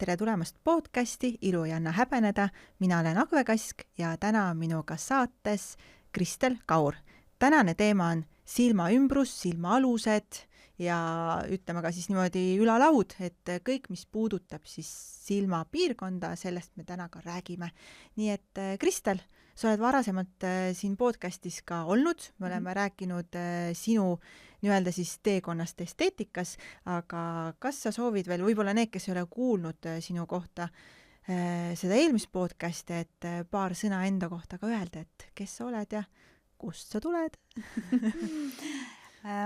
tere tulemast podcasti Ilu ei anna häbeneda. Mina olen Agve Kask ja täna on minuga saates Kristel Kaur. Tänane teema on silmaümbrus, silmaalused ja ütleme ka siis niimoodi ülalaud, et kõik, mis puudutab siis silmapiirkonda, sellest me täna ka räägime. Nii et Kristel, sa oled varasemalt siin podcastis ka olnud, me oleme rääkinud sinu nii-öelda siis teekonnast esteetikas, aga kas sa soovid veel, võib-olla need, kes ei ole kuulnud sinu kohta seda eelmist podcasti, et paar sõna enda kohta ka öelda, et kes sa oled ja kust sa tuled?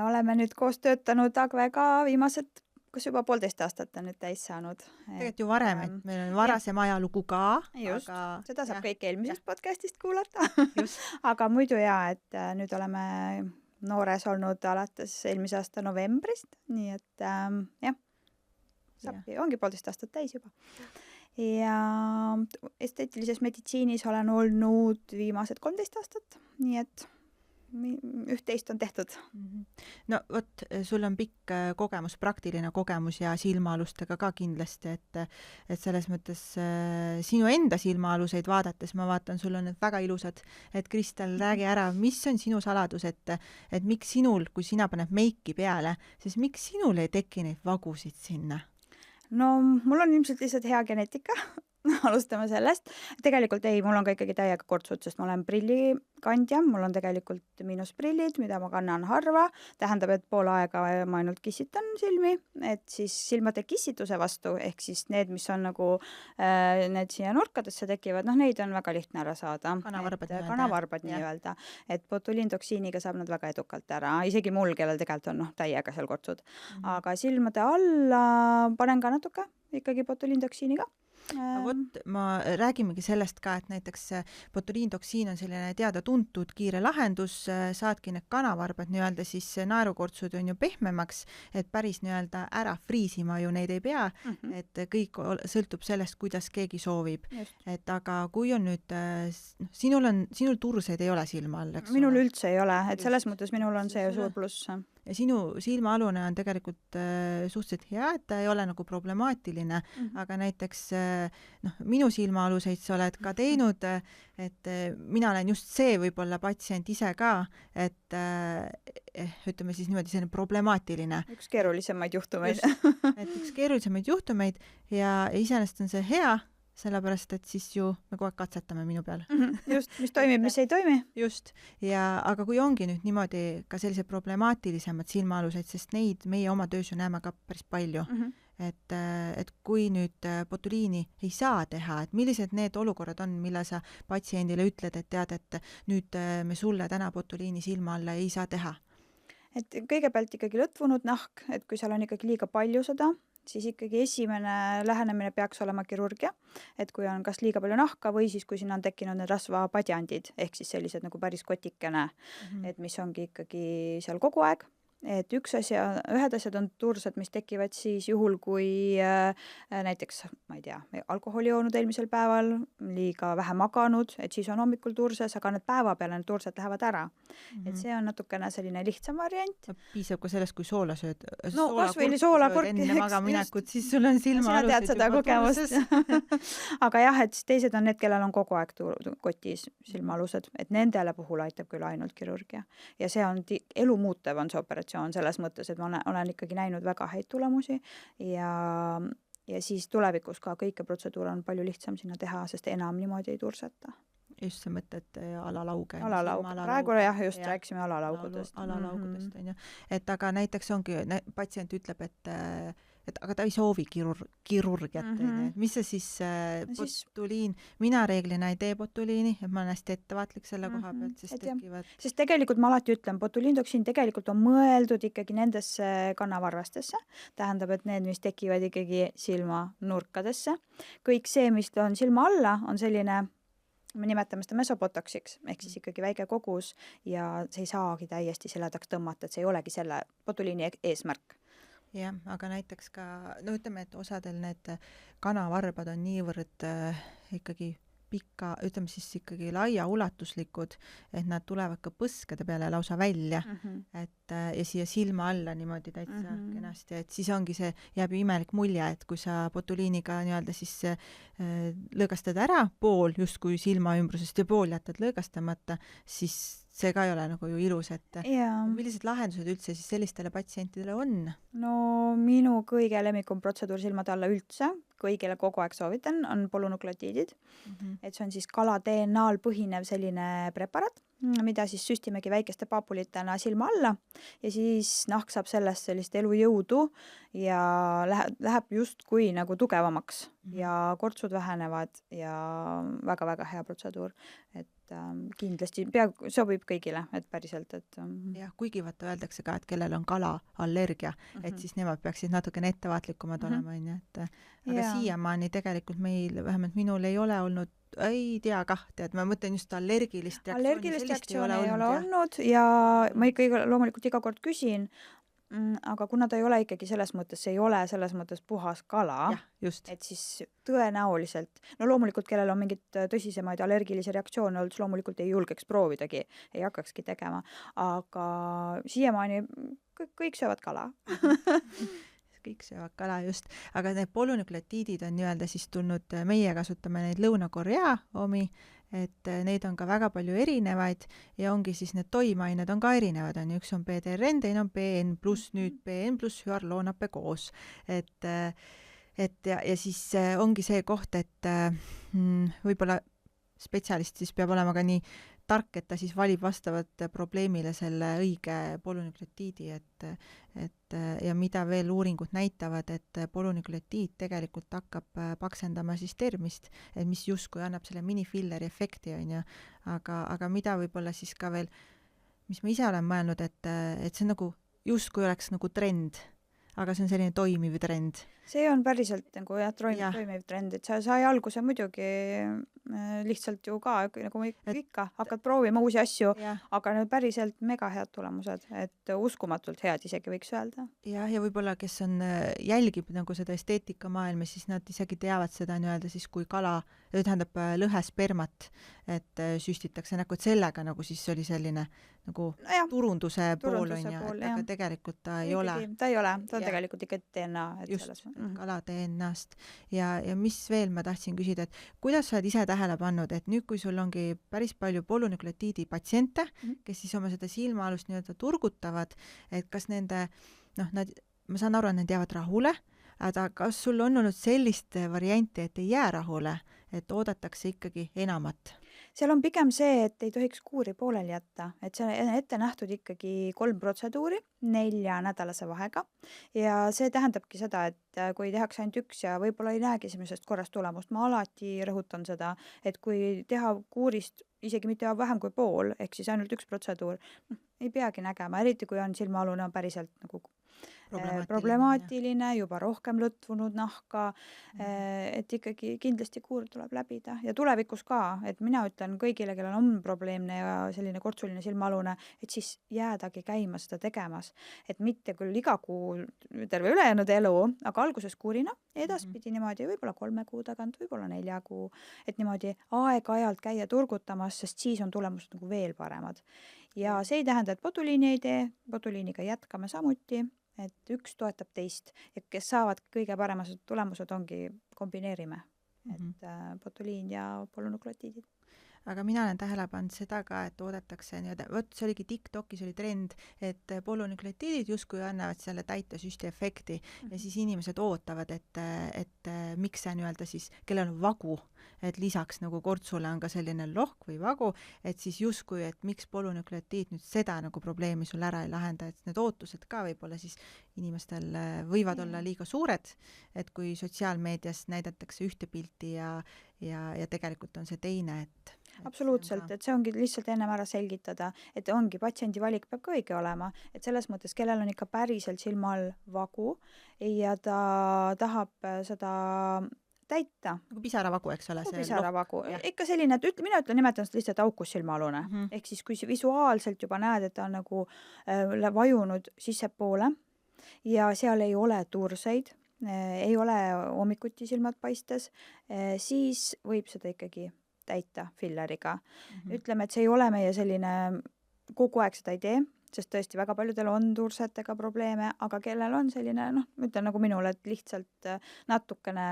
Oleme nüüd koos töötanud Agvega viimased, kas juba 1,5 aastat on nüüd täis saanud. Tegelikult ju varem, et meil on varasem ajalugu ka. Just, aga, seda saab kõik eelmisest podcastist kuulata. Just. Aga muidu et nüüd oleme noores olnud alates eelmise aasta novembrist, nii et ongi 1,5 aastat täis juba. Ja esteetilises meditsiinis olen olnud viimased 13 aastat, nii et üht-teist on tehtud. No vot, sul on pikk kogemus, praktiline kogemus ja silmaalustega ka kindlasti, et selles mõttes sinu enda silmaaluseid vaadates ma vaatan, sul on need väga ilusad, et Kristel, räägi ära, mis on sinu saladus, et miks sinul, kui sina paned meiki peale, siis miks sinul ei teki neid vagusid sinna? No mul on ilmselt lihtsalt hea geneetika, alustame sellest. Tegelikult mul on ka ikkagi täiega kortsud, sest ma olen prillikandja, mul on tegelikult miinusprillid, mida ma kannan harva, tähendab, et pool aega ma ainult kissitan silmi, et siis silmade kissituse vastu, ehk siis need, mis on nagu need siia nurkadesse tekivad, neid on väga lihtne ära saada. Kanavarbad nii-öelda. Et botuliintoksiiniga saab nad väga edukalt ära, isegi mul, kellel tegelikult on täiega seal kortsud. Aga silmade alla panen ka natuke ikkagi botuliintoksiiniga. Vot, ma räägimegi sellest ka, et näiteks botuliintoksiin on selline teada-tuntud kiire lahendus, saadki need kanavarbad nii-öelda siis naerukortsud on ju pehmemaks, et päris nii-öelda ära friisima ju neid ei pea, et kõik sõltub sellest, kuidas keegi soovib. Et aga kui on nüüd, sinul turseid ei ole silma all, eks? Minul üldse ei ole, et selles mõttes minul on see suur pluss. Ja sinu silmaalune on tegelikult suhteliselt hea, et ta ei ole nagu problemaatiline, aga näiteks minu silmaaluseid sa oled ka teinud, et mina olen just see võib-olla patsient ise ka, et ütleme siis niimoodi, see on problemaatiline. Üks keerulisemaid juhtumeid. Et üks keerulisemaid juhtumeid ja iseenesest on see hea, sellepärast, et siis ju me kogu aeg katsetame minu peal. Just, mis toimib, mis ei toimi. Just, aga kui ongi nüüd niimoodi ka sellised problemaatilisemad silmaalused, sest neid meie oma töös ju näeme ka päris palju, et kui nüüd botuliini ei saa teha, et millised need olukorrad on, mille sa patsiendile ütled, et tead, et nüüd me sulle täna botuliini silma alla ei saa teha? Et kõigepealt ikkagi lõtvunud nahk, et kui seal on ikkagi liiga palju seda, siis ikkagi esimene lähenemine peaks olema kirurgia, et kui on kas liiga palju nahka või siis kui sinna on tekkinud need rasvapadjandid, ehk siis sellised nagu päris kotikene, et mis ongi ikkagi seal kogu aeg. Et ühed asjad on tursed, mis tekivad siis juhul, kui näiteks, ma ei tea, alkoholi joonud eelmisel päeval, liiga vähe maganud, et siis on hommikul turses, aga need päeva peale need tursed lähevad ära. Et see on natukene selline lihtsam variant. Piisab ka sellest, kui soola sööd. No kasvõi soolakurki. Enne magamaminekut, siis sul on silmaalused. Sina tead seda kogemust. Aga jah, et teised on need, kellel on kogu aeg kotis silmaalused, et nendele puhul aitab küll ainult kirurgia. Ja see on elu muutev on see operatsioon selles mõttes, et ma olen ikkagi näinud väga häid tulemusi ja siis tulevikus ka kõike protseduur on palju lihtsam sinna teha, sest enam niimoodi ei turseta. Just see mõtted alalauge. Praegu jah, just rääkisime alalaugudest. Alalaugudest, on ju. Et aga näiteks ongi, patsient ütleb, et aga ta ei soovi kirurgiat. Mis see siis botuliin? Mina reeglina ei tee botuliini, et ma olen hästi ettevaatlik selle koha pealt, sest tegelikult ma alati ütlen, botuliintoksiin tegelikult on mõeldud ikkagi nendesse kannavarvastesse. Tähendab, et need, mis tekivad ikkagi silma nurkadesse. Kõik see, mis on silma alla, on selline, me nimetame seda mesobotoksiks, ehk siis ikkagi väike kogus ja see ei saagi täiesti seledaks tõmmata, et see ei olegi selle botuliini eesmärk. Jah, aga näiteks ka, ütleme, et osadel need kanavarbad on niivõrd ikkagi pika, ütleme siis ikkagi laiaulatuslikud, et nad tulevad ka põskede peale lausa välja, et ja siia silma alla niimoodi täitsa kenasti, et siis ongi see, jääb ju imelik mulje, et kui sa botuliiniga nii-öelda siis lõõgastad ära pool justkui silma ümbrusest ja pool jätad lõõgastamata, siis see ka ei ole nagu ju ilus, et millised lahendused üldse siis sellistele patsientidele on? No minu kõige lemmikum protseduur silmade alla üldse, kõigile kogu aeg soovitan, on polünukleotiidid. Et see on siis kala DNA-l põhinev selline preparaat, mida siis süstimegi väikeste paapulitena silma alla ja siis nahk saab sellest sellist elujõudu ja läheb justkui nagu tugevamaks ja kortsud vähenevad ja väga-väga hea protseduur. Et kindlasti sobib kõigile, et päriselt, et jah, kuigi vaata öeldakse ka, et kellel on kalaallergia, et siis nemad peaksid natukene ettevaatlikumad olema, et aga siiamaani tegelikult meil, vähemalt minul ei ole olnud, ei tea kah, tead, ma mõtlen just allergilist reaktsiooni ei ole olnud ja ma ikka loomulikult iga kord küsin, aga kuna ta ei ole ikkagi selles mõttes, see ei ole selles mõttes puhas kala, et siis tõenäoliselt, no loomulikult, kellel on mingid tõsisemaid allergilisi reaktsioone olnud, loomulikult ei julgeks proovidagi, ei hakkakski tegema, aga siiamaani kõik söövad kala. Kõik söövad kala, just. Aga need polünukleotiidid on nii-öelda siis tulnud, meie kasutame neid Lõuna-Korea omi, et neid on ka väga palju erinevaid ja ongi siis need toimeained on ka erinevad, on üks on PDRN, teine on PN+, nüüd PN+ hüarloonappe koos. Et ja siis ongi see koht, et võib-olla spetsialist siis peab olema ka nii tark, et ta siis valib vastavat probleemile selle õige polünukleotiidi, et ja mida veel uuringud näitavad, et polünukleotiid tegelikult hakkab paksendama siis termist, et mis justkui annab selle minifilleri efekti, on ju, aga mida võib-olla siis ka veel, mis ma ise olen mõelnud, et see on nagu, justkui oleks nagu trend, aga see on selline toimiv trend. See on päriselt nagu toimiv trend, et see sai alguse muidugi lihtsalt ju ka, nagu ikka, hakkad proovima uusi asju, aga need päriselt mega head tulemused, et uskumatult head isegi võiks öelda. Ja võib-olla, kes on, jälgib nagu seda esteetikamaailma, siis nad isegi teavad seda nii-öelda siis, kui kala, tähendab lõhespermat, et süstitakse nagu, et sellega nagu siis oli selline nagu turunduse pool on ja, aga tegelikult ta ei ole. Ta ei ole, ta on tegelikult ikka DNA. Just, kala DNA-st. Ja mis veel ma tahtsin küsida, et kuidas sa oled ise tähele pannud, et nüüd, kui sul ongi päris palju polünukleotiidi patsiente, kes siis oma seda silmaalust nii-öelda turgutavad, et kas nende, ma saan aru, et need jäävad rahule, aga kas sul on olnud sellist varianti, et ei jää rahule, et oodatakse ikkagi enamat? Seal on pigem see, et ei tohiks kuuri pooleli jätta, et see on ette nähtud ikkagi 3 protseduuri 4-nädalase vahega ja see tähendabki seda, et kui tehakse ainult 1 ja võib-olla ei näegi esimesest korrast tulemust, ma alati rõhutan seda, et kui teha kuurist isegi mitte vähem kui pool, ehk siis ainult 1 protseduur, ei peagi nägema, eriti kui on silmaalune on päriselt nagu problemaatiline, juba rohkem lõtvunud nahka, et ikkagi kindlasti kuur tuleb läbida ja tulevikus ka, et mina ütlen kõigile, kellel on probleemne ja selline kortsuline silmaalune, et siis jäädagi käima seda tegemas, et mitte küll iga kuu terve ülejäänud elu, aga alguses kuurina, edaspidi niimoodi võib-olla 3 kuu tagant, võib-olla 4 kuu, et niimoodi aeg-ajalt käia turgutamas, sest siis on tulemused nagu veel paremad. Ja see ei tähenda, et botuliini ei tee, botuliiniga jätkame samuti, et üks toetab teist ja kes saavad kõige paremased tulemused ongi, kombineerime, et botuliin ja polünukleotiidid. Aga mina olen tähele pannud seda ka, et oodatakse nii-öelda, see oligi TikTokis oli trend, et polünukleotiidid justkui annavad selle täitesüsti efekti ja siis inimesed ootavad, et miks see nii-öelda siis, kellel on vagu, et lisaks nagu kortsule on ka selline lohk või vagu, et siis justkui, et miks polünukleotiid nüüd seda nagu probleemi sul ära ei lahenda, et need ootused ka võib-olla siis inimestel võivad olla liiga suured, et kui sotsiaalmeedias näidatakse ühte pilti ja tegelikult on see teine, et absoluutselt, et see ongi lihtsalt ennem ära selgitada, et ongi patsiendi valik peab ka õige olema, et selles mõttes, kellel on ikka päriselt silma all vagu ja ta tahab seda täita. Nagu pisaravagu, eks ole? Pisaravagu. Ikka selline, et mina nimetan seda lihtsalt aukus silmaalune. Ehk siis, kui visuaalselt juba näed, et ta on nagu vajunud sissepoole ja seal ei ole turseid, ei ole hommikuti silmad paistes, siis võib seda ikkagi täita filleriga. Ütleme, et see ei ole meie selline, kogu aeg seda ei tee, sest tõesti väga paljudel on tursetega probleeme, aga kellel on selline, ütlen nagu minul, et lihtsalt natukene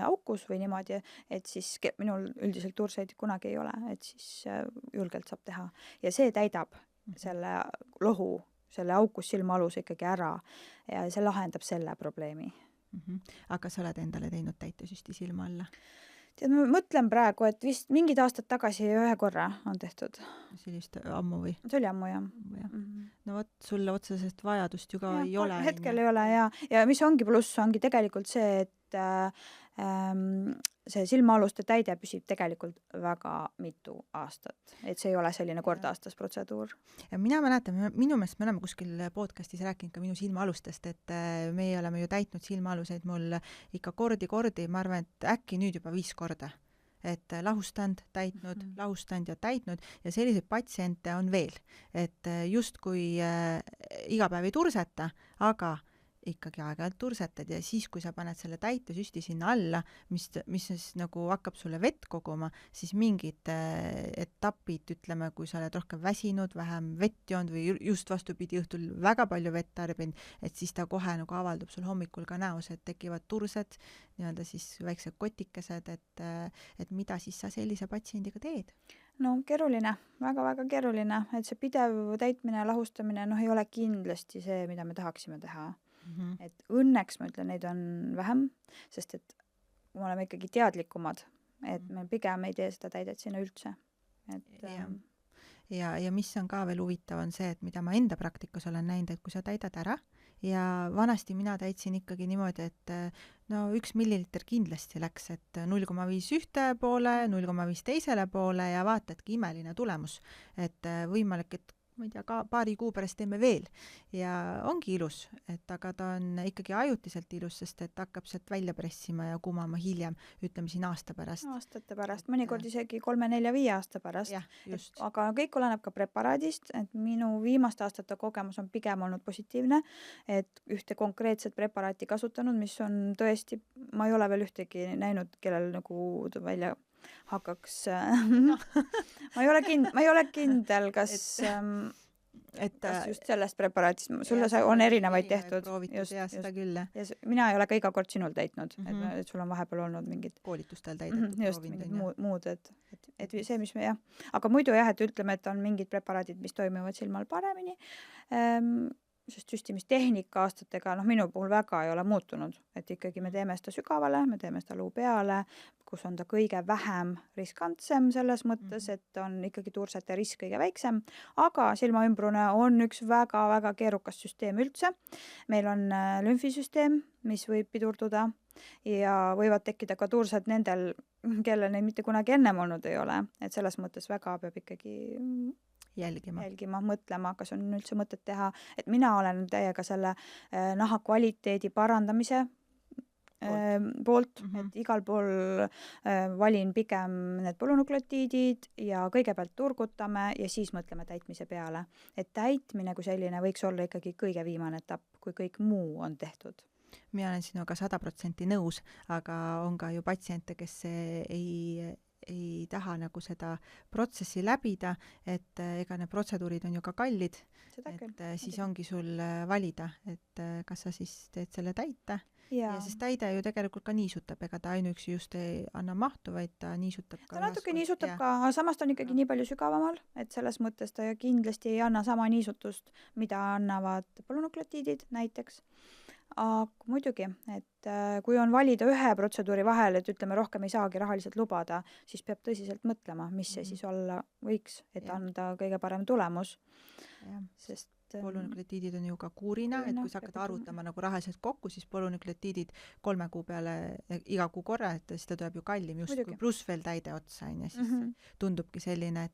aukus või niimoodi, et siis minul üldiselt turseid kunagi ei ole, et siis julgelt saab teha. Ja see täidab selle lohu, selle aukus silmaaluse ikkagi ära ja see lahendab selle probleemi. Aga sa oled endale teinud täitesüsti silma alla? Tead, ma mõtlen praegu, et vist mingid aastad tagasi ühe korra on tehtud. See oli just ammu või? See oli ammu, jah. No vot, sulle otsesest vajadust ju ka ei ole. Hetkel ei ole, ja mis ongi pluss, ongi tegelikult see, et see silmaaluste täide püsib tegelikult väga mitu aastat. Et see ei ole selline kord aastas protseduur. Ja mina mäletan, minu meelest me oleme kuskil podcastis rääkinud ka minu silmaalustest, et meie oleme ju täitnud silmaaluseid mul ikka kordi, ma arvan, et äkki nüüd juba 5 korda. Et lahustanud, täitnud, lahustanud ja täitnud ja selliseid patsiente on veel. Et just kui iga päev ei turseta, aga ikkagi aeg-ajalt tursetad ja siis, kui sa paned selle täitesüsti sinna alla, mis siis nagu hakkab sulle vett koguma, siis mingid etapid, ütleme, kui sa oled rohkem väsinud, vähem vett joonud või just vastupidi õhtul väga palju vett tarbinud, et siis ta kohe nagu avaldub sul hommikul ka näos, et tekivad tursed, nii-öelda siis väiksed kotikesed, et mida siis sa sellise patsiendiga teed? No keeruline, väga-väga keeruline, et see pidev täitmine ja lahustamine ei ole kindlasti see, mida me tahaksime teha. Et õnneks, ma ütlen, neid on vähem, sest et me oleme ikkagi teadlikumad, et me pigem ei tee seda täidet sinna üldse. Ja mis on ka veel huvitav, on see, et mida ma enda praktikas olen näinud, et kui sa täidad ära ja vanasti mina täitsin ikkagi niimoodi, et 1 milliliter kindlasti läks, et 0,5 ühte poole, 0,5 teisele poole ja vaatadki imeline tulemus, et võimalik, et ma ei tea, ka paari kuu pärast teeme veel ja ongi ilus, et aga ta on ikkagi ajutiselt ilus, sest et hakkab sealt välja pressima ja kumama hiljem, ütleme siin aasta pärast. Aastate pärast, mõnikord isegi 3, 4, 5 aasta pärast. Aga kõik oleneb ka preparaadist, et minu viimaste aastate kogemus on pigem olnud positiivne, et ühte konkreetset preparaati kasutanud, mis on tõesti, ma ei ole veel ühtegi näinud, kellel nagu välja hakkaks ma ei ole kindel, kas just sellest preparaatist, sulle on erinevaid tehtud. Mina ei ole ka iga kord sinul täitnud, et sul on vahepeal olnud mingid koolitustel täidetud. Just, mingid muud, et see, mis me aga muidu jah, et ütleme, et on mingid preparaadid, mis toimivad silmal paremini, sest süstimistehnika aastatega, minu puhul väga ei ole muutunud, et ikkagi me teeme seda sügavale, me teeme seda luu peale, kus on ta kõige vähem riskantsem selles mõttes, et on ikkagi tursete risk kõige väiksem, aga silmaümbrune on üks väga-väga keerukas süsteem üldse. Meil on lümfisüsteem, mis võib pidurduda ja võivad tekkida ka tursed nendel, kellel neid mitte kunagi ennem olnud ei ole, et selles mõttes väga peab ikkagi jälgima, mõtlema, kas on üldse mõtet teha, et mina olen täiega selle naha kvaliteedi parandamise poolt, et igal pool valin pigem need polünukleotiidid ja kõigepealt turgutame ja siis mõtleme täitmise peale. Et täitmine kui selline võiks olla ikkagi kõige viimane etapp, kui kõik muu on tehtud. Mina olen sinuga 100% nõus, aga on ka ju patsiente, kes ei taha nagu seda protsessi läbida, et ega need protseduurid on ju ka kallid, et siis ongi sul valida, et kas sa siis teed selle täite ja siis täide ju tegelikult ka niisutab, ega ta ainuüksi just ei anna mahtu, vaid ta niisutab ka. Ta natuke niisutab ka, samas ta on ikkagi nii palju sügavamal, et selles mõttes ta kindlasti ei anna sama niisutust, mida annavad polünukleotiidid näiteks. Aga muidugi, et kui on valida ühe protseduuri vahel, et ütleme rohkem ei saagi rahaliselt lubada, siis peab tõsiselt mõtlema, mis see siis olla võiks, et anda kõige parem tulemus. Sest polünukleotiidid on ju ka kuurina, et kui sa hakkad arvutama nagu rahaliselt kokku, siis polünukleotiidid 3 kuu peale iga kuu korra, et siis ta tuleb ju kallim justkui, pluss veel täide otsa, siis tundubki selline,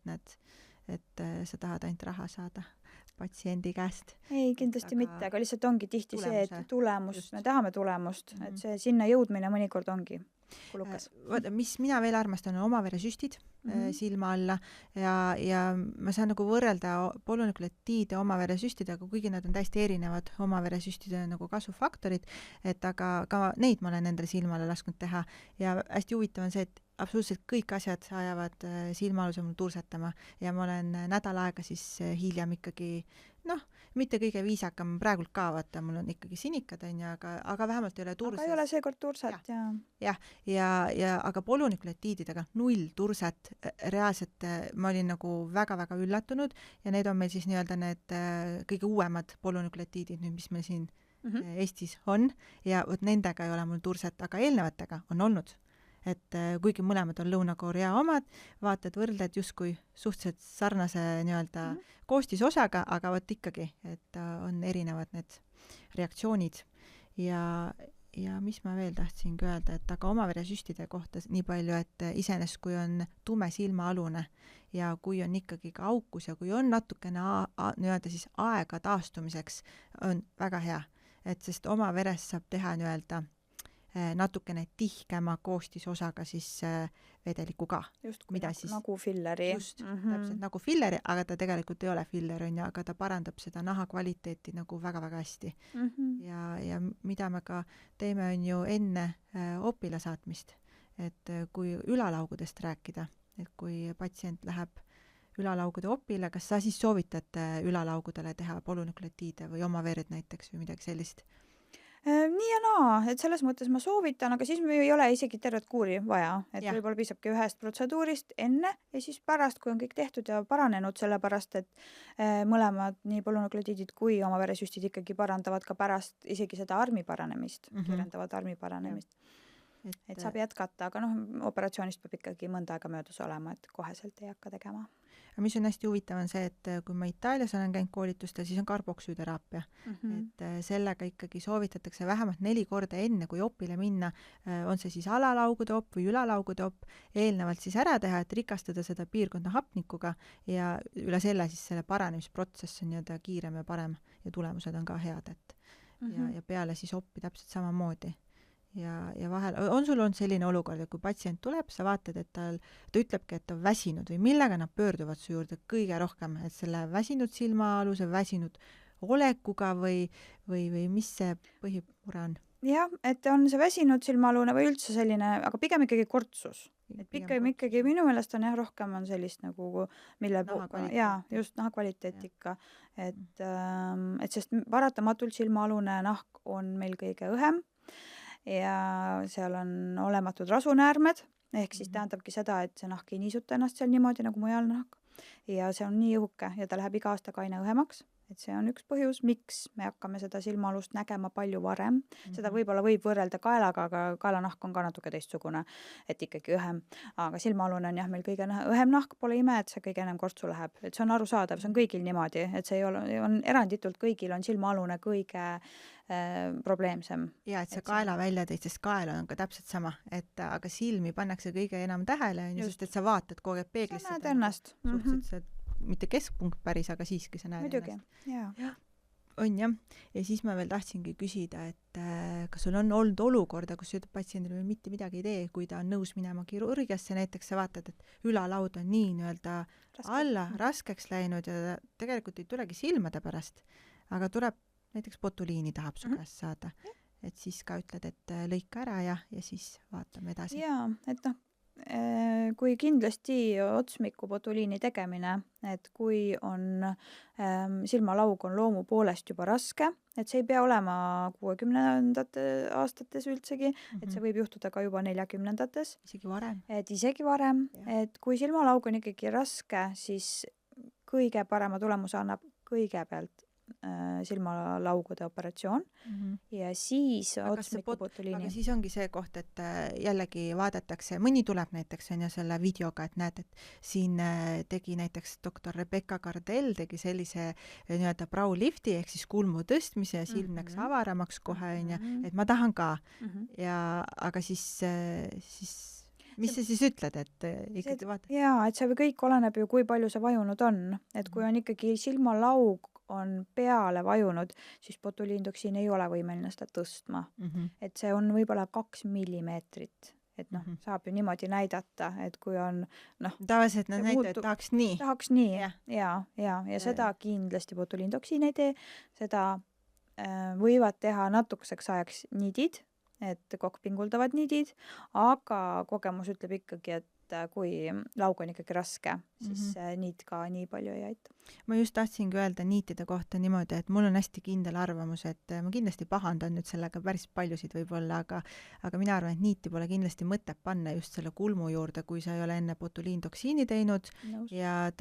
et sa tahad ainult raha saada patsiendi käest. Ei, kindlasti mitte, aga lihtsalt ongi tihti see, et tulemus, me tahame tulemust, et see sinna jõudmine mõnikord ongi kulukas. Mis mina veel armastan, on omaveresüstid silma alla ja ma saan nagu võrrelda polünukleotiide omaveresüstidega, kuigi nad on täiesti erinevad omaveresüstide nagu kasvufaktorid, et aga ka neid ma olen endale silmale lasknud teha ja hästi huvitav on see, et absoluutselt kõik asjad ajavad silmaaluse mul tursetama ja ma olen nädal aega siis hiljem ikkagi mitte kõige viisakam praegult ka, vaata, mul on ikkagi sinikad, onju, aga vähemalt ei ole turses. Aga ei ole seekord turset, ja aga polünükleotiididega 0 turset, reaalselt ma olin nagu väga-väga üllatunud ja need on meil siis nii-öelda need kõige uuemad polünükleotiidid nüüd, mis meil siin Eestis on ja vot nendega ei ole mul turset, aga eelnevatega on olnud. Et kuigi mõlemad on Lõuna-Korea omad, vaatad, võrdled justkui suhteliselt sarnase nii-öelda koostisosaga, aga vot ikkagi, et on erinevad need reaktsioonid. Ja mis ma veel tahtsingi öelda, et aga omaveresüstide kohta nii palju, et iseenesest kui on tume silmaalune ja kui on ikkagi ka aukus ja kui on natukene nii-öelda siis aega taastumiseks, on väga hea. Et sest oma veres saab teha nii-öelda natukene tihkema koostisosaga siis vedelikku ka. Just nagu filleri. Just, täpselt nagu filleri, aga ta tegelikult ei ole filler, aga ta parandab seda naha kvaliteeti nagu väga-väga hästi. Ja mida me ka teeme on ju enne opile saatmist, et kui ülalaugudest rääkida, et kui patsient läheb ülalaugude opile, kas sa siis soovitad ülalaugudele teha polünükleotiide või oma vered näiteks või midagi sellist? Nii ja naa, et selles mõttes ma soovitan, aga siis me ei ole isegi tervet kuuri vaja, et võib-olla piisabki ühest protseduurist enne ja siis pärast, kui on kõik tehtud ja paranenud, sellepärast, et mõlemad nii polünükleotiidid kui oma veresüstid ikkagi parandavad ka pärast isegi seda armi paranemist, kirjendavad armi paranemist. Et saab jätkata, aga operatsioonist peab ikkagi mõnda aega möödus olema, et koheselt ei hakka tegema. Mis on hästi huvitav on see, et kui ma Itaalias olen käinud koolitustel, siis on karboksüüteraapia. Et sellega ikkagi soovitatakse vähemalt 4 korda enne, kui opile minna, on see siis alalaugude op või ülalaugude op, eelnevalt siis ära teha, et rikastada seda piirkonda hapnikuga ja üle selle siis selle paranemisprotsess on nii-öelda kiirem ja parem ja tulemused on ka head, et ja peale siis oppi täpselt samamoodi. Ja vahel, on sul olnud selline olukord, et kui patsient tuleb, sa vaatad, et ta ütlebki, et ta on väsinud või millega nad pöörduvad su juurde kõige rohkem, et selle väsinud silmaaluse, väsinud olekuga või mis see põhimure on? Jah, et on see väsinud silmaalune või üldse selline, aga pigem ikkagi kortsus. Et pigem ikkagi minu meelest on rohkem on sellist nagu, mille just naha kvaliteet ikka. Et sest paratamatult silmaalune nahk on meil kõige õhem ja seal on olematud rasunäärmed, ehk siis tähendabki seda, et see nahk ei niisuta ennast seal niimoodi nagu mujal nahk ja see on nii õhuke ja ta läheb iga aastaga aina õhemaks, et see on üks põhjus, miks me hakkame seda silmaalust nägema palju varem. Seda võib-olla võib võrrelda kaelaga, aga kaelanahk on ka natuke teistsugune, et ikkagi õhem. Aga silmaalune on meil kõige õhem nahk, pole ime, et see kõige enam kortsu läheb. Et see on arusaadav, see on kõigil niimoodi, et see ei ole, on eranditult kõigil on silmaalune kõige probleemsem. Ja, et see kaela välja tõid, sest kaela on ka täpselt sama, et aga silmi pannakse kõige enam tähele, sest et sa vaatad kogu aeg peeglisse. Sa näed ennast. Suhteliselt mitte keskpunkt päris, aga siiski sa näed muidugi, ennast. On jah. Ja siis ma veel tahtsingi küsida, et kas sul on olnud olukorda, kus patsiendil mitte midagi ei tee, kui ta on nõus minema kirurgiasse, näiteks sa vaatad, et ülalaud on nii nii-öelda alla raskeks läinud ja tegelikult ei tulegi silmade pärast, aga tuleb näiteks botuliini tahab su käest saada. Et siis ka ütled, et lõika ära ja siis vaatame edasi. Jaa, et kui kindlasti otsmiku botuliini tegemine, et kui on silmalaug on loomu poolest juba raske, et see ei pea olema 60ndate aastates üldsegi, et see võib juhtuda ka juba 40ndates. Isegi varem. Et isegi varem, et kui silmalaug on ikkagi raske, siis kõige parema tulemuse annab kõigepealt silmalaugude operatsioon ja siis otsmiku botuliini. Aga siis ongi see koht, et jällegi vaadatakse, mõni tuleb näiteks on selle videoga, et näed, et siin tegi näiteks doktor Rebecca Gardell tegi sellise nii-öelda brow lifti ehk siis kulmu tõstmise ja silm läks avaramaks kohe, et ma tahan ka. Aga siis mis sa siis ütled, et ikkagi vaatad? Jaa, et see kõik oleneb ju, kui palju see vajunud on. Et kui on ikkagi silmalaug on peale vajunud, siis botuliintoksiin ei ole võimeline seda tõstma. Et see on võib-olla 2 millimeetrit. Et saab ju niimoodi näidata, et kui on tavaliselt nad näitavad, tahaks nii. Tahaks nii, ja seda kindlasti botuliintoksiin ei tee. Seda võivad teha natukeseks ajaks nidid, et kokkpinguldavad niidid, aga kogemus ütleb ikkagi, et kui laug on ikkagi raske, siis niit ka nii palju ei aita. Ma just tahtsingi öelda niitide kohta niimoodi, et mul on hästi kindel arvamus, et ma kindlasti pahandan nüüd sellega päris paljusid võib-olla, aga mina arvan, et niiti pole kindlasti mõtet panna just selle kulmu juurde, kui sa ei ole enne botuliintoksiini teinud. Ja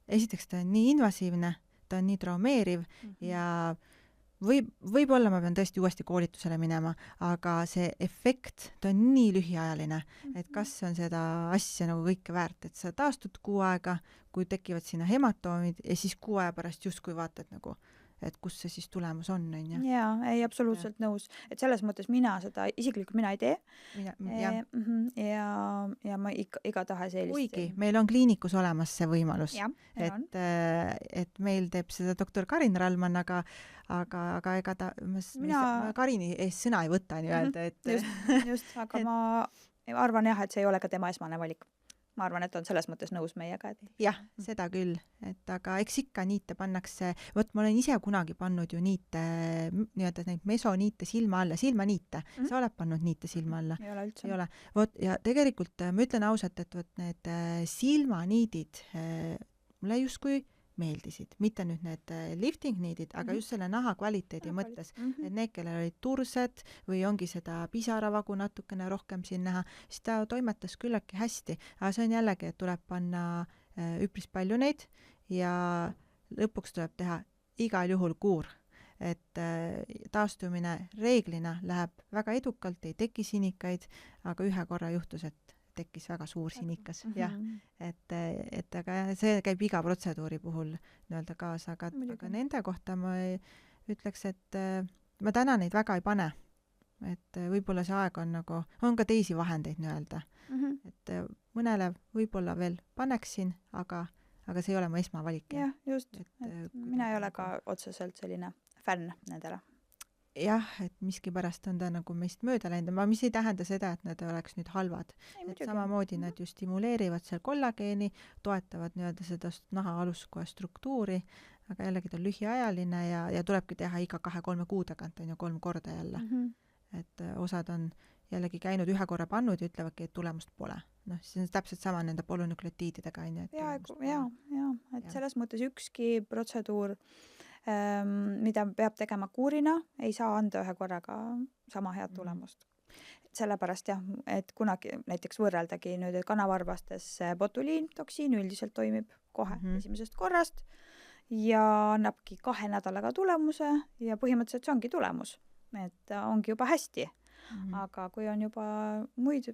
esiteks ta on nii invasiivne, ta on nii traumeeriv ja võib-olla ma pean tõesti uuesti koolitusele minema, aga see efekt, ta on nii lühiajaline, et kas on seda asja nagu kõike väärt, et sa taastud 6 aega, kui tekivad sinna hematoomid ja siis 6 aja pärast justkui vaatad nagu, et kus see siis tulemus on ju. Jaa, ei absoluutselt nõus. Et selles mõttes isiklikult mina ei tee. Ja ma igatahes eelistan. Kuigi meil on kliinikus olemas see võimalus, et meil teeb seda doktor Karin Rallmann, aga ega ma Karini eest sõna ei võta nii-öelda. Just, aga ma arvan jah, et see ei ole ka tema esmane valik. Ma arvan, et on selles mõttes nõus meiega. Jah, seda küll. Aga eks ikka niite pannakse, ma olen ise kunagi pannud ju niite, nii-öelda neid mesoniite silma alla, silmaniite. Sa oled pannud niite silma alla? Ei ole üldse. Ei ole. Ja tegelikult ma ütlen ausalt, et need silmaniidid mulle justkui meeldisid. Mitte nüüd need lifting niidid, aga just selle naha kvaliteedi mõttes. Et need, kellel olid tursed või ongi seda pisaravagu natukene rohkem siin näha, siis ta toimetas küllaltki hästi. Aga see on jällegi, et tuleb panna üpris palju neid ja lõpuks tuleb teha igal juhul kuur. Et taastumine reeglina läheb väga edukalt, ei teki sinikaid, aga ühe korra juhtus, et tekkis väga suur sinikas. Jah, et aga see käib iga protseduuri puhul nii-öelda kaasa, aga nende kohta ma ütleks, et ma täna neid väga ei pane. Et võib-olla see aeg on ka teisi vahendeid nii-öelda. Et mõnele võib-olla veel paneksin, aga see ei ole mu esmavalik. Jah, just. Et mina ei ole ka otseselt selline fänn nendele. Jah, et miskipärast on ta nagu meist mööda läinud, mis ei tähenda seda, et nad oleks nüüd halvad. Et samamoodi nad ju stimuleerivad seal kollageeni, toetavad nii-öelda seda naha aluskoha struktuuri, aga jällegi ta on lühiajaline ja tulebki teha iga 2-3 kuu tagant, on ju 3 korda jälle. Et osad on jällegi käinud 1 korra pannud ja ütlevadki, et tulemust pole. See on täpselt sama nende polünükleotiididega. Ja, et selles mõttes ükski protseduur mida peab tegema kuurina, ei saa anda 1 korraga sama head tulemust. Sellepärast jah, et kunagi näiteks võrreldagi nüüd, et kanavarvastes botuliintoksiin üldiselt toimib kohe esimesest korrast ja annabki 2 nädalaga tulemuse ja põhimõtteliselt see ongi tulemus. Et ongi juba hästi. Aga kui on juba muid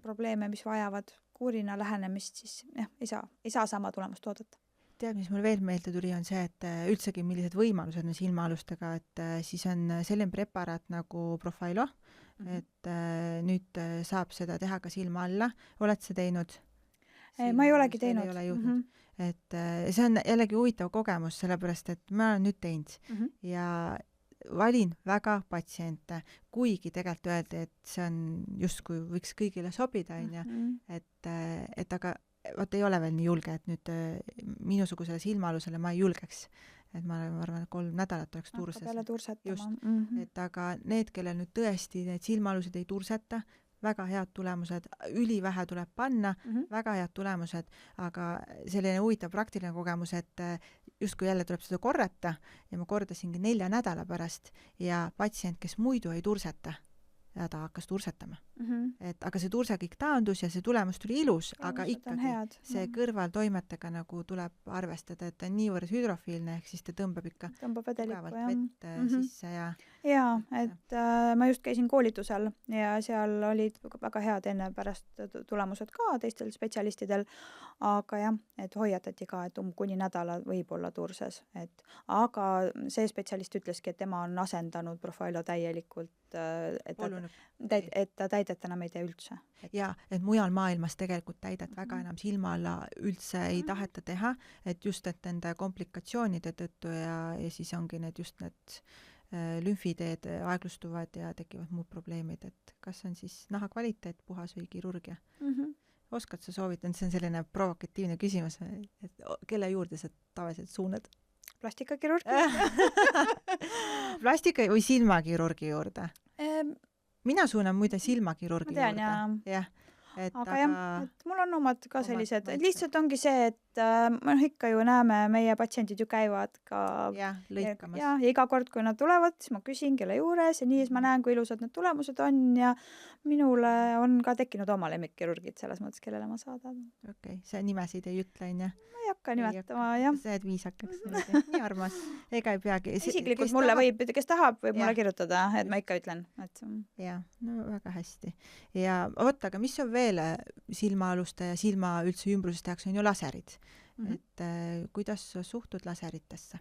probleeme, mis vajavad kuurina lähenemist, siis ei saa sama tulemust oodata. Tead, mis mul veel meelde tuli, on see, et üldsegi millised võimalused on silmaalustega, et siis on selline preparaat nagu Profilo, et nüüd saab seda teha ka silma alla. Oled sa teinud? Ma ei olegi teinud. Ei ole jõudnud. Et see on jällegi huvitav kogemus, sellepärast, et ma olen nüüd teinud ja valin väga patsiente, kuigi tegelikult öeldi, et see on justkui võiks kõigile sobida, et aga ei ole veel nii julge, et nüüd minusugusele silmaalusele ma ei julgeks. Et ma arvan, et 3 nädalat oleks turses. Peale tursetama. Just. Et aga need, kellel nüüd tõesti need silmaalused ei turseta, väga head tulemused, ülivähe tuleb panna, väga head tulemused, aga selline huvitav praktiline kogemus, et justkui jälle tuleb seda korrata ja ma kordasingi 4 nädala pärast ja patsient, kes muidu ei turseta, ja ta hakkas tursetama. Aga see turse kõik taandus ja see tulemus tuli ilus, aga ikkagi see kõrvaltoimetega nagu tuleb arvestada, et ta on niivõrd hüdrofiilne, ehk siis ta tõmbab ikka tugevalt vett sisse. Ja, et ma just käisin koolitusel ja seal olid väga head enne pärast tulemused ka teistel spetsialistidel, aga jah, et hoiatati ka, et kuni nädala võib olla turses. Aga see spetsialist ütleski, et tema on asendanud Profilo täielikult, et ta täidet enam ei tee üldse. Ja, et mujal maailmas tegelikult täidet väga enam silma alla üldse ei taheta teha, et just et nende komplikatsioonide tõttu ja siis ongi just need lümfiteed aeglustuvad ja tekivad muud probleemid, et kas on siis naha kvaliteet, puhas või kirurgia. Oskad sa soovitada, see on selline provokatiivne küsimus, et kelle juurde sa tavaliselt suunad? Plastikakirurgi. Plastika või silmakirurgi juurde? mina suunan muide ma silmakirurgi tean juurde. Jah, et aga jah, et mul on omad ka sellised, et lihtsalt ongi see, et ikka ju näeme, meie patsiendid ju käivad ka lõikamas. ja iga kord, kui nad tulevad, siis ma küsin, kelle juures ja nii, siis ma näen, kui ilusad need tulemused on ja minule on ka tekkinud oma lemmikkirurgid selles mõttes, kellele ma saadan. Okei, sa nimesid ei ütle, on jah? Ma ei hakka nimetama, jah. Sa jääd viisakaks, nii armas. Ega ei peagi. Isiklikult mulle kes tahab, võib mulle kirjutada, et ma ikka ütlen. Ja, no väga hästi. Ja oota, aga mis on veel silmaaluste ja silma üldse ümbrusest tehakse, on ju laserid. Et kuidas sa suhtud laseritesse?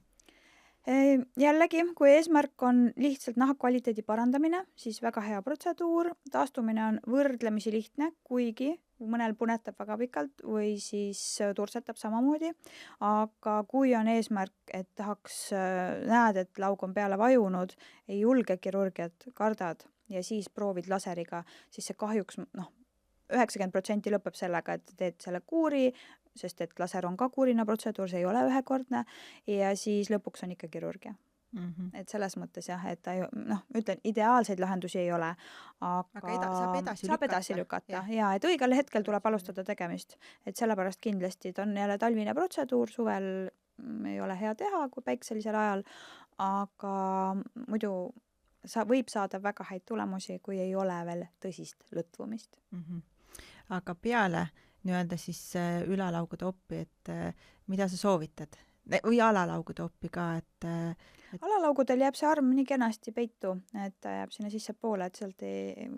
Jällegi, kui eesmärk on lihtsalt nahakvaliteedi parandamine, siis väga hea protseduur. Taastumine on võrdlemisi lihtne, kuigi mõnel punetab väga pikalt või siis turtsetab samamoodi. Aga kui on eesmärk, et tahaks, näed, et laug on peale vajunud, ei julge kirurgiat, kardad ja siis proovid laseriga, siis see kahjuks 90% lõpeb sellega, et teed selle kuuri, sest et laser on ka kuurina protseduur, see ei ole ühekordne ja siis lõpuks on ikka kirurgia. Et selles mõttes jah, et ütlen, ideaalseid lahendusi ei ole, aga saab edasi lükata ja et õigel hetkel tuleb alustada tegemist, et sellepärast kindlasti on jälle talvine protseduur, suvel ei ole hea teha, kui päikselisel ajal, aga muidu võib saada väga häid tulemusi, kui ei ole veel tõsist lõtvumist. Aga peale nii-öelda siis ülalaugude oppi, et mida sa soovitad? Või alalaugude oppi ka, et alalaugudel jääb see arm nii kenasti peitu, et ta jääb sinna sisse poole, et sealt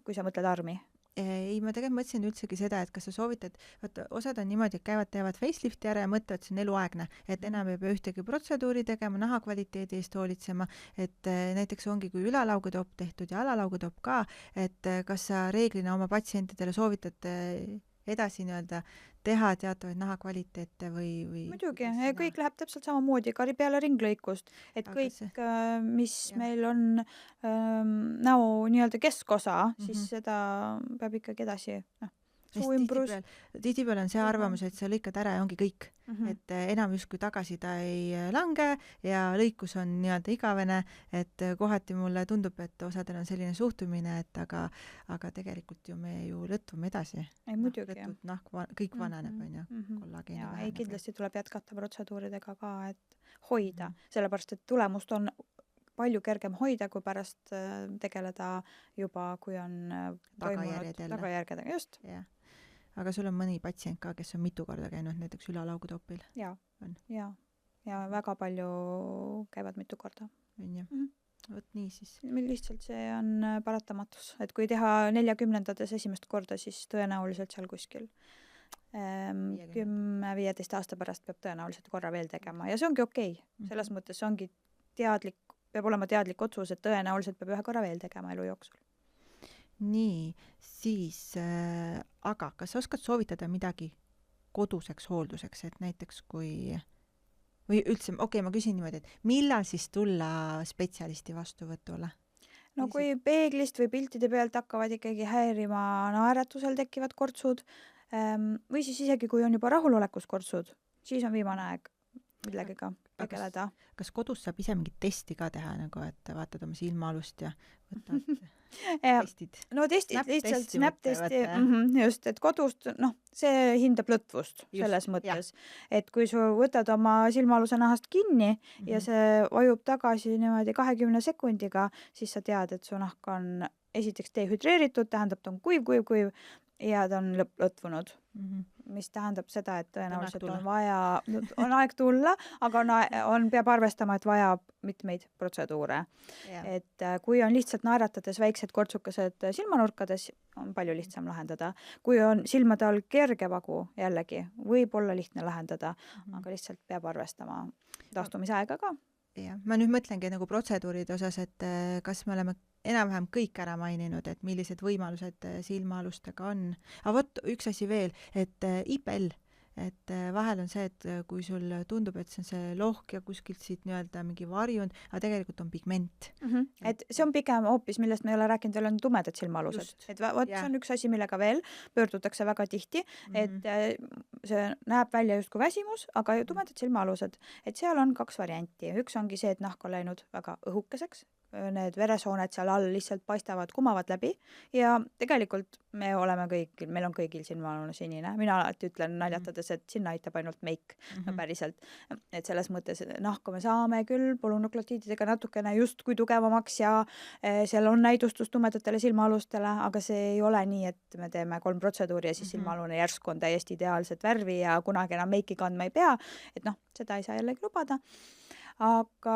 kui sa mõtled armi. Ei, ma tegelikult mõtlesin üldsegi seda, et kas sa soovitad, vaata, osad on niimoodi, et käivad, teevad facelifti ära ja mõtlevad, see on eluaegne, et enam ei pea ühtegi protseduuri tegema, naha kvaliteedi eest hoolitsema, et näiteks ongi, kui ülalaugude op tehtud ja alalaugude op ka, et kas sa reeglina oma patsientidele soovitad edasi nii-öelda teha teatavaid naha kvaliteete või muidugi, kõik läheb täpselt samamoodi ka peale ringlõikust, et kõik, mis meil on näo nii-öelda keskosa, siis seda peab ikkagi edasi, suuümbrus. Tihtipeale on see arvamus, et sa lõikad ära ja ongi kõik. Et enam justkui tagasi ta ei lange ja lõikus on nii-öelda igavene, et kohati mulle tundub, et osadel on selline suhtumine, et aga tegelikult ju me ju lõtvume edasi. Ei, muidugi. Kõik vananeb, on ju, kollageeni väheneb. Ei, kindlasti tuleb jätkata protseduuridega ka, et hoida, sellepärast, et tulemust on palju kergem hoida, kui pärast tegeleda juba, kui on tagajärgedega, just. Aga sul on mõni patsient ka, kes on mitu korda käinud näiteks ülalaugude opil? Ja väga palju käivad mitu korda. Võt nii siis. Lihtsalt see on paratamatus, et kui teha 40-ndades esimest korda, siis tõenäoliselt seal kuskil 10-15 aasta pärast peab tõenäoliselt korra veel tegema ja see ongi okei. Selles mõttes see ongi peab olema teadlik otsus, et tõenäoliselt peab ühe korra veel tegema elu jooksul. Nii, siis, aga kas sa oskad soovitada midagi koduseks hoolduseks, et näiteks kui, või üldse, ma küsin niimoodi, et millal siis tulla spetsialisti vastuvõtule? No kui peeglist või piltide pealt hakkavad ikkagi häirima naeratusel tekivad kortsud või siis isegi kui on juba rahulolekus kortsud, siis on viimane aeg millegiga tegeleda. Kas kodus saab ise mingit testi ka teha, nagu et vaatad oma silmaalust ja võtad testid? No testid lihtsalt, snap-testi, just, et kodust, see hindab lõtvust selles mõttes, et kui sa võtad oma silmaaluse nahast kinni ja see vajub tagasi niimoodi 20 sekundiga, siis sa tead, et su nahk on esiteks dehüdreeritud, tähendab, ta on kuiv ja ta on lõtvunud. Mis tähendab seda, et tõenäoliselt on aeg tulla, aga peab arvestama, et vajab mitmeid protseduure. Et kui on lihtsalt naeratades väiksed kortsukesed silmanurkades, on palju lihtsam lahendada. Kui on silmade all kerge vagu, jällegi, võib olla lihtne lahendada, aga lihtsalt peab arvestama taastumisaega ka. Ma nüüd mõtlengi nagu protseduuride osas, et kas me oleme enam-vähem kõik ära maininud, et millised võimalused silmaalustega on. Aga võt, üks asi veel, et IPL, et vahel on see, et kui sul tundub, et see on see lohk ja kuskilt siit nii-öelda mingi varjund, aga tegelikult on pigment. Et see on pigem hoopis, millest me ei ole rääkinud, veel on tumedad silmaalused. Et see on üks asi, millega veel pöördutakse väga tihti, et see näeb välja justkui väsimus, aga tumedad silmaalused, et seal on 2 varianti. Üks ongi see, et nahk on läinud väga õhukeseks, need veresooned seal all lihtsalt paistavad, kumavad läbi ja tegelikult meil on kõigil silmaalune sinine. Mina alati ütlen naljatades, et sinna aitab ainult meik, no päriselt. Et selles mõttes nahku me saame küll polünukleotiididega natukene justkui tugevamaks ja seal on näidustus tumedatele silmaalustele, aga see ei ole nii, et me teeme 3 protseduuri ja siis silmaalune järsku on täiesti ideaalset värvi ja kunagi enam meiki kandma ei pea. Et seda ei saa jällegi lubada. Aga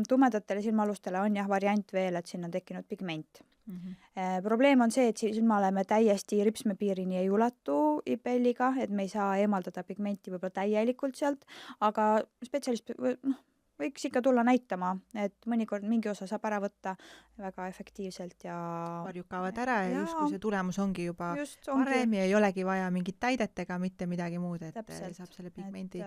tumedatele silmaalustele on variant veel, et siin on tekkinud pigment. Probleem on see, et silmale me täiesti ripsmepiirini ei ulatu IPL-iga, et me ei saa eemaldada pigmenti võib-olla täielikult sealt, aga spetsialist võiks ikka tulla näitama, et mõnikord mingi osa saab ära võtta väga efektiivselt ja varjud kaovad ära ja justkui see tulemus ongi juba parem ja ei olegi vaja mingit täidetega, mitte midagi muud, et täpselt, saab selle pigmendist.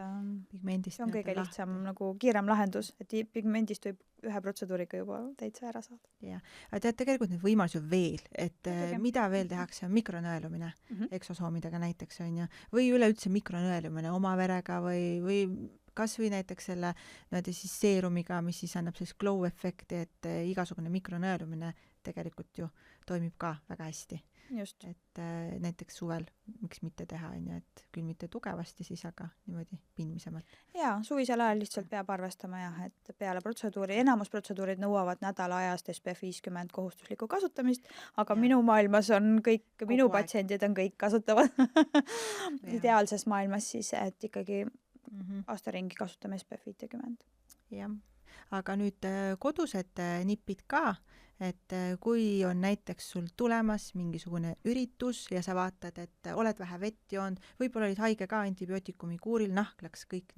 See on kõige lihtsam nagu kiirem lahendus, et pigmendist võib ühe protseduuriga juba täitsa ära saada. Ja, aga tegelikult need võimalusi veel, et mida veel tehakse, on mikronõelumine eksosoomidega näiteks on ju, või üleüldse mikronõelumine oma verega või kas või näiteks selle siis seerumiga, mis siis annab sellist glow efekti, et igasugune mikronõelumine tegelikult ju toimib ka väga hästi. Just. Et näiteks suvel miks mitte teha, et küll mitte tugevasti siis, aga niimoodi pinmisemalt. Jaa, suvisel ajal lihtsalt peab arvestama et peale protseduuri, enamus protseduurid nõuavad nädala ajast SPF 50 kohustuslikku kasutamist, aga minu maailmas on kõik, minu patsiendid on kõik kasutavad ideaalses maailmas siis, et ikkagi aasta ringi kasutame SPF 50. Jah, aga nüüd kodused nipid ka, et kui on näiteks sul tulemas mingisugune üritus ja sa vaatad, et oled vähe vett joonud, võib-olla olid haige ka antibiootikumi kuuril, nahk läks kõik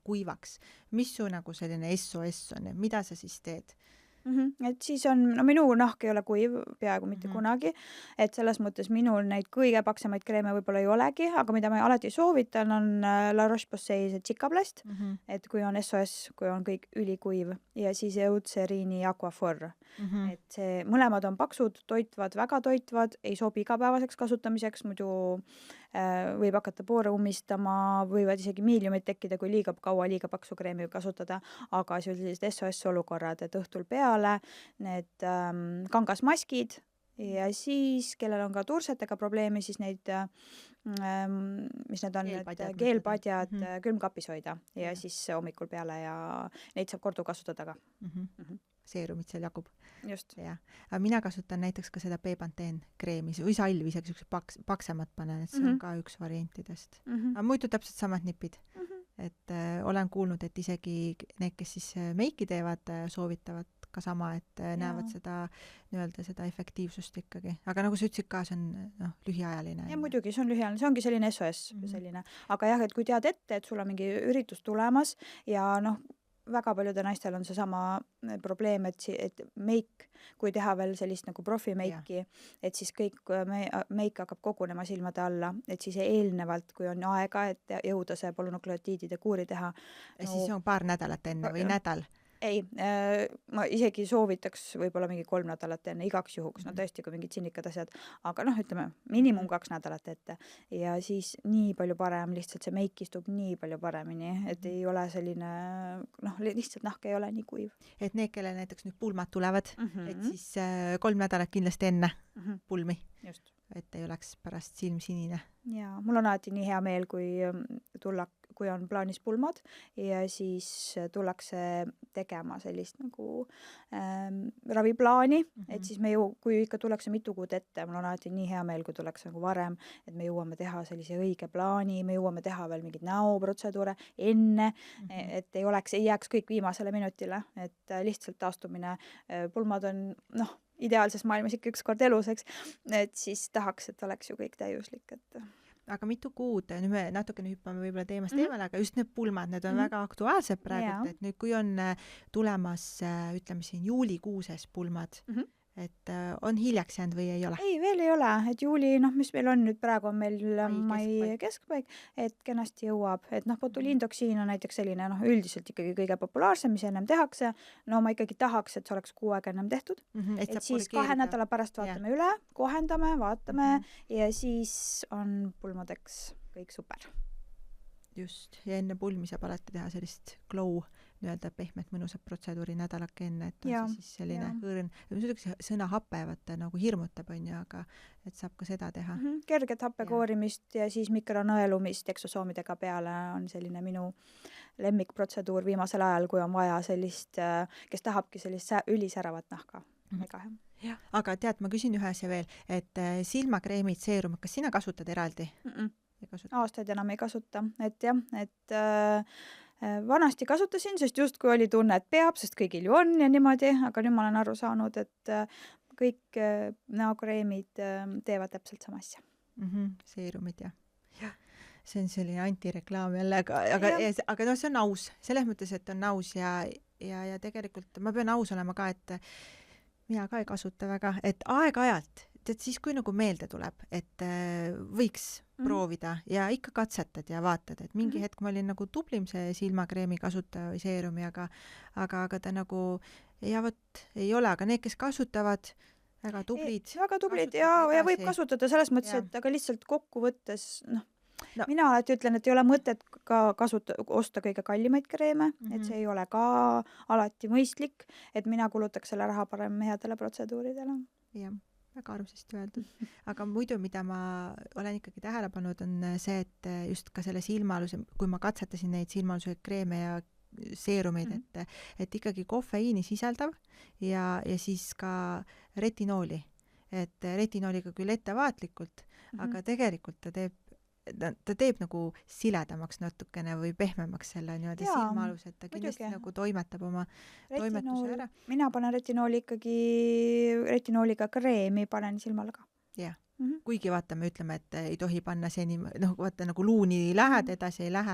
kuivaks. Mis su nagu selline SOS on, mida sa siis teed? Et siis on, minu nahk ei ole kuiv peaaegu mitte kunagi, et selles mõttes minul neid kõige paksemaid kreeme võib-olla ei olegi, aga mida ma alati soovitan on La Roche-Posay see Cicaplast, et kui on SOS, kui on kõik ülikuiv ja siis Eucerini Aquaphor. Et see mõlemad on paksud, toitvad, väga toitvad, ei sobi igapäevaseks kasutamiseks, muidu võib hakata poore ummistama, võivad isegi miiliumid tekkida, kui liiga kaua liiga paksu kreemi kasutada, aga sellised SOS-olukorrad, et õhtul peale need kangasmaskid ja siis, kellel on ka tursetega probleemi, siis neid, mis need on, geelpadjad külmkapis hoida ja siis hommikul peale ja neid saab kordu kasutada ka. Seerumid seal jagub. Just. Ja. Aga mina kasutan näiteks ka seda Bepanthen kreemi või salvi, isegi paksemad panen, et see on ka üks variantidest. Aga muidu täpselt samad nipid. Et olen kuulnud, et isegi need, kes siis meiki teevad, soovitavad ka sama, et näevad seda efektiivsust ikkagi. Aga nagu sa ütlesid ka, see on lühiajaline. Ja muidugi, see on lühiajaline, see ongi selline SOS selline. Aga jah, et kui tead ette, et sul on mingi üritus tulemas ja väga paljude naistel on see sama probleem, et meik, kui teha veel sellist nagu profimeiki, et siis kõik meik hakkab kogunema silmade alla, et siis eelnevalt, kui on aega, et jõuda see polünukleotiidide kuuri teha. Ja siis on paar nädalat enne või nädal? Ei, ma isegi soovitaks võib-olla mingi 3 nädalat enne igaks juhuks, tõesti, kui mingid sinikad asjad, aga ütleme, minimum 2 nädalat ette ja siis nii palju parem, lihtsalt see meik istub nii palju paremini, et ei ole selline, lihtsalt nahk ei ole nii kuiv. Et need, kelle näiteks nüüd pulmad tulevad, et siis 3 nädalat kindlasti enne pulmi. Just. Et ei oleks pärast silm sinine. Ja mul on alati nii hea meel, kui on plaanis pulmad ja siis tullakse tegema sellist nagu raviplaani, et siis kui ikka tullakse mitu kuud ette, mul on alati nii hea meel, kui tullakse nagu varem, et me jõuame teha sellise õige plaani, me jõuame teha veel mingid näoprotseduure enne, et ei jääks kõik viimasele minutile, et lihtsalt taastumine, pulmad on, ideaalses maailmas ikka üks kord elus, eks, et siis tahaks, et oleks ju kõik täiuslik, et aga mitu kuud, nüüd me natukene hüppame võib-olla teemast eemale, aga just need pulmad, need on väga aktuaalsed praegu, et nüüd kui on tulemas, ütleme siin juulikuuses pulmad, et on hiljaks jäänud või ei ole? Ei, veel ei ole, et juuli, mis meil on nüüd praegu on meil mai keskpaik, et kenasti jõuab, et botuliintoksiin on näiteks selline, üldiselt ikkagi kõige populaarsem, mis ennem tehakse, ma ikkagi tahaks, et see oleks 6 aega ennem tehtud, et siis 2 nädala pärast vaatame üle, kohendame, vaatame ja siis on pulmadeks kõik super. just, ja enne pulmi saab alati teha sellist glow, nii-öelda pehmet mõnusat protseduuri nädalake enne, et on ja, see siis selline ja. õrn, muidugi see sõna hape vaata nagu hirmutab, on ju, aga et saab ka seda teha. Kerget happekoorimist ja siis mikronõelumist eksosoomidega peale on selline minu lemmikprotseduur viimasel ajal, kui on vaja sellist, kes tahabki sellist ülisäravat nahka. Mega hea. Jah, aga tead, ma küsin ühe asja veel, et silmakreemid, seerumid, kas sina kasutad eraldi? Ei kasuta. Aastaid enam ei kasuta, et jah, et vanasti kasutasin, sest justkui oli tunne, et peab, sest kõigil ju on ja niimoodi, aga nüüd ma olen aru saanud, et kõik näokreemid teevad täpselt sama asja. Seerumid, jah. See on selline antireklaam jälle, aga no see on aus, selles mõttes, et on aus ja tegelikult ma pean aus olema ka, et mina ka ei kasuta väga, et aeg-ajalt, tead siis, kui nagu meelde tuleb, et võiks proovida ja ikka katsetad ja vaatad, et mingi hetk ma olin nagu tublim see silmakreemi kasutaja või seerumi, aga ta nagu ja vot ei ole, aga need, kes kasutavad, väga tublid. Väga tublid ja võib kasutada selles mõttes, et aga lihtsalt kokkuvõttes, mina alati ütlen, et ei ole mõtet ka osta kõige kallimaid kreeme, et see ei ole ka alati mõistlik, et mina kulutaks selle raha parem headele protseduuridele. Jah, väga armsasti öeldud. Aga muidu, mida ma olen ikkagi tähele pannud, on see, et just ka selle silmaaluse, kui ma katsetasin neid silmaaluse kreeme ja seerumeid, et ikkagi kofeiini sisaldav ja siis ka retinooli. Et retinooliga küll ettevaatlikult, aga tegelikult ta teeb nagu siledamaks natukene või pehmemaks selle niimoodi silmaaluse, et ta kindlasti nagu toimetab oma toimetuse ära. Mina panen retinooli ikkagi, retinooliga kreemi panen silmale ka. Jah. Kuigi vaata, me ütleme, et ei tohi panna seni, vaata nagu luuni lähed, edasi ei lähe,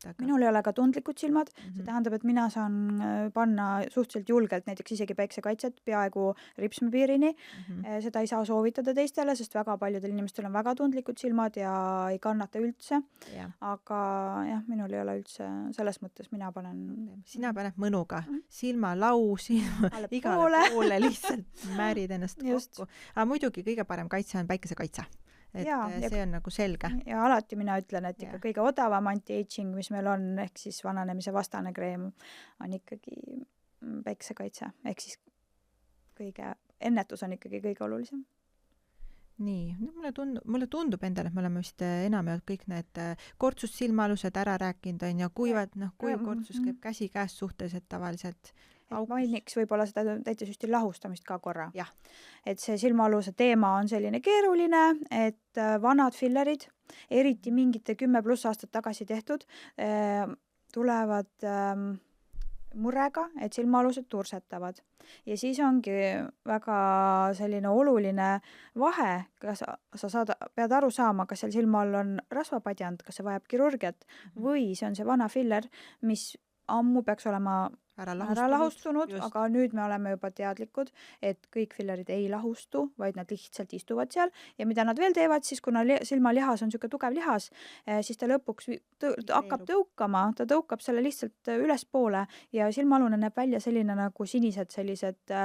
aga... Minul ei ole ka tundlikud silmad, see tähendab, et mina saan panna suhteliselt julgelt näiteks isegi päiksekaitset peaaegu ripsmepiirini. Seda ei saa soovitada teistele, sest väga paljudel inimestel on väga tundlikud silmad ja ei kannata üldse. Aga jah, minul ei ole üldse selles mõttes, mina panen... Sina paned mõnuga, silmalau, igale poole lihtsalt määrid ennast kokku. Aga muidugi kõige parem kaitse on päikesekaitse. Et see on nagu selge. Ja alati mina ütlen, et ikka kõige odavam anti-aging, mis meil on, ehk siis vananemise vastane kreem, on ikkagi päikesekaitse. Ehk siis ennetus on ikkagi kõige olulisem. Nii, mulle tundub endale, et me oleme vist enamjaolt kõik need kortsust silmaalused ära rääkinud on ja kuivad, kuiv kortsus käib käsi käest suhteliselt tavaliselt. Mainiks võib-olla seda täitesüsti lahustamist ka korra. Et see silmaaluse teema on selline keeruline, et vanad fillerid, eriti mingite 10+ aastat tagasi tehtud, tulevad murega, et silmaalused tursetavad. Ja siis ongi väga selline oluline vahe, kas sa pead aru saama, kas seal silma all on rasvapadjand, kas see vajab kirurgiat või see on see vana filler, mis ammu peaks olema ära lahustunud, aga nüüd me oleme juba teadlikud, et kõik fillerid ei lahustu, vaid nad lihtsalt istuvad seal ja mida nad veel teevad, siis kuna silmalihas on selline tugev lihas, siis ta lõpuks hakkab tõukama, ta tõukab selle lihtsalt ülespoole ja silmaalune näeb välja selline nagu sinised sellised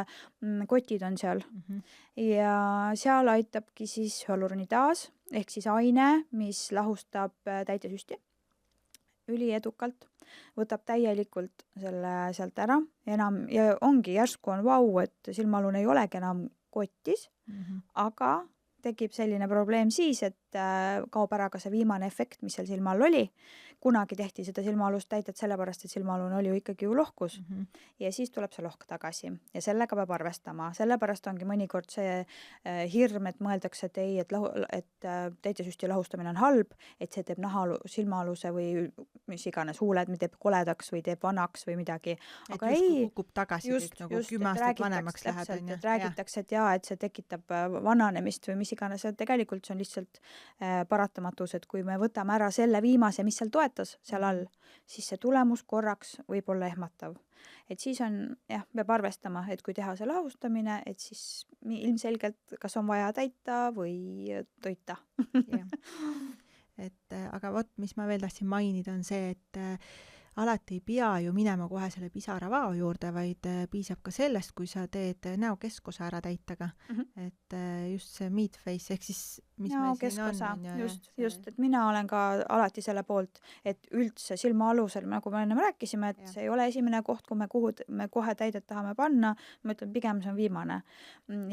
kotid on seal. Ja seal aitabki siis hyaluronidase ehk siis aine, mis lahustab täitesüsti üliedukalt, võtab täielikult selle sealt ära ja ongi järsku on vau, et silmaalune ei olegi enam kotis, aga tekib selline probleem siis, et kaob ära ka see viimane efekt, mis seal silma all oli. Kunagi tehti seda silmaalust täitet sellepärast, et silmaalune oli ju ikkagi ju lohkus ja siis tuleb see lohk tagasi ja sellega peab arvestama. Sellepärast ongi mõnikord see hirm, et mõeldakse, et ei, et täitesüsti lahustamine on halb, et see teeb silmaaluse või mis iganes huuled, teeb koledaks või teeb vanaks või midagi. Aga ei, kukub tagasi kõik nagu 10 aastat vanemaks lähed. Et räägitakse, et see tekitab vananemist või mis iganes, tegelikult see on lihtsalt paratamatus, et kui me võtame ära selle viimase, mis seal toetas seal all, siis see tulemus korraks võib olla ehmatav. Et siis on, peab arvestama, et kui teha see lahustamine, et siis ilmselgelt kas on vaja täita või toita. Aga vot, mis ma veel tahtsin mainida, on see, et alati ei pea ju minema kohe selle pisaravao juurde, vaid piisab ka sellest, kui sa teed näo keskosa ära täitega. Et just see meat face, ehk siis mis Näo meil siin keskosa, on ju, just, et mina olen ka alati selle poolt, et üldse silma alusel, nagu me enne rääkisime, et see ei ole esimene koht, kui me kohe täidet tahame panna, ma ütlen, pigem see on viimane.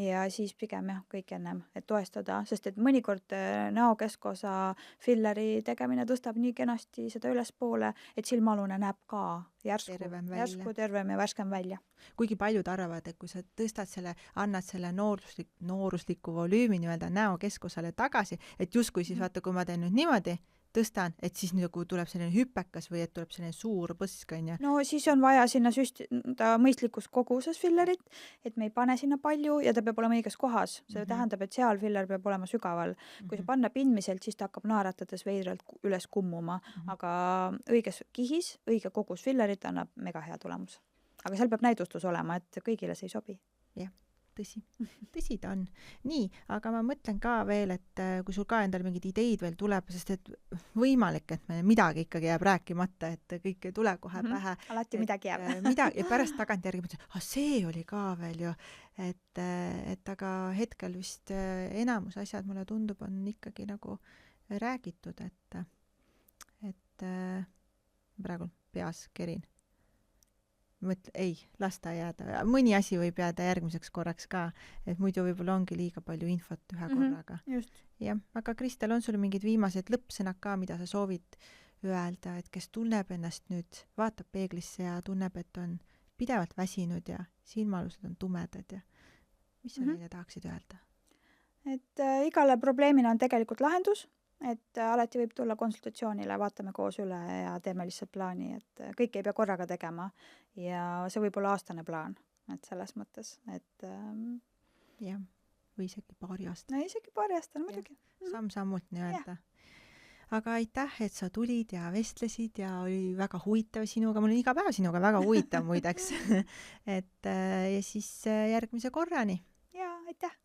Ja siis pigem jah, kõik ennem, et toestada, sest et mõnikord näo keskosa filleri tegemine tõstab nii kenasti seda ülespoole, et silmaalune näeb ka järsku tervem ja värskem välja. Kuigi paljud arvavad, et kui sa tõstad selle, annad selle noorusliku volüümi nii-öelda näo keskosale tagasi, et justkui siis vaata, kui ma teen nüüd niimoodi, tõstan, et siis nagu tuleb selline hüpekas või et tuleb selline suur põsk, on ju. No siis on vaja sinna süstida mõistlikus koguses fillerit, et me ei pane sinna palju ja ta peab olema õiges kohas. See tähendab, et seal filler peab olema sügaval. Kui see panna pindmiselt, siis ta hakkab naeratades veidralt üles kummuma, aga õiges kihis, õige kogus fillerit annab mega hea tulemus. Aga seal peab näidustus olema, et kõigile see ei sobi. Jah. Tõsi ta on. Nii, aga ma mõtlen ka veel, et kui sul ka endal mingid ideid veel tuleb, sest et võimalik, et me midagi ikkagi jääb rääkimata, et kõik ei tule kohe pähe. Alati midagi jääb. Ja pärast tagantjärgi mõtlen, see oli ka veel ju. Et aga hetkel vist enamus asjad, mulle tundub, on ikkagi nagu räägitud, et praegu peas kerin. Ei, las ta jääda. Mõni asi võib jääda järgmiseks korraks ka, et muidu võib-olla ongi liiga palju infot ühe korraga. Just. Ja, aga Kristel, on sul mingid viimased lõppsõnad ka, mida sa soovid öelda, et kes tunneb ennast nüüd, vaatab peeglisse ja tunneb, et on pidevalt väsinud ja silmaalused on tumedad ja mis sa neile tahaksid öelda? Et igale probleemile on tegelikult lahendus, et alati võib tulla konsultatsioonile, vaatame koos üle ja teeme lihtsalt plaani, et kõik ei pea korraga tegema ja see võib olla aastane plaan, et selles mõttes, et jah, või isegi paari aastane. No isegi paari aastane, muidugi. Samm-sammult nii-öelda. Aga aitäh, et sa tulid ja vestlesid ja oli väga huvitav sinuga, mul on iga päev sinuga väga huvitav muideks. Ja siis järgmise korrani. Ja, aitäh!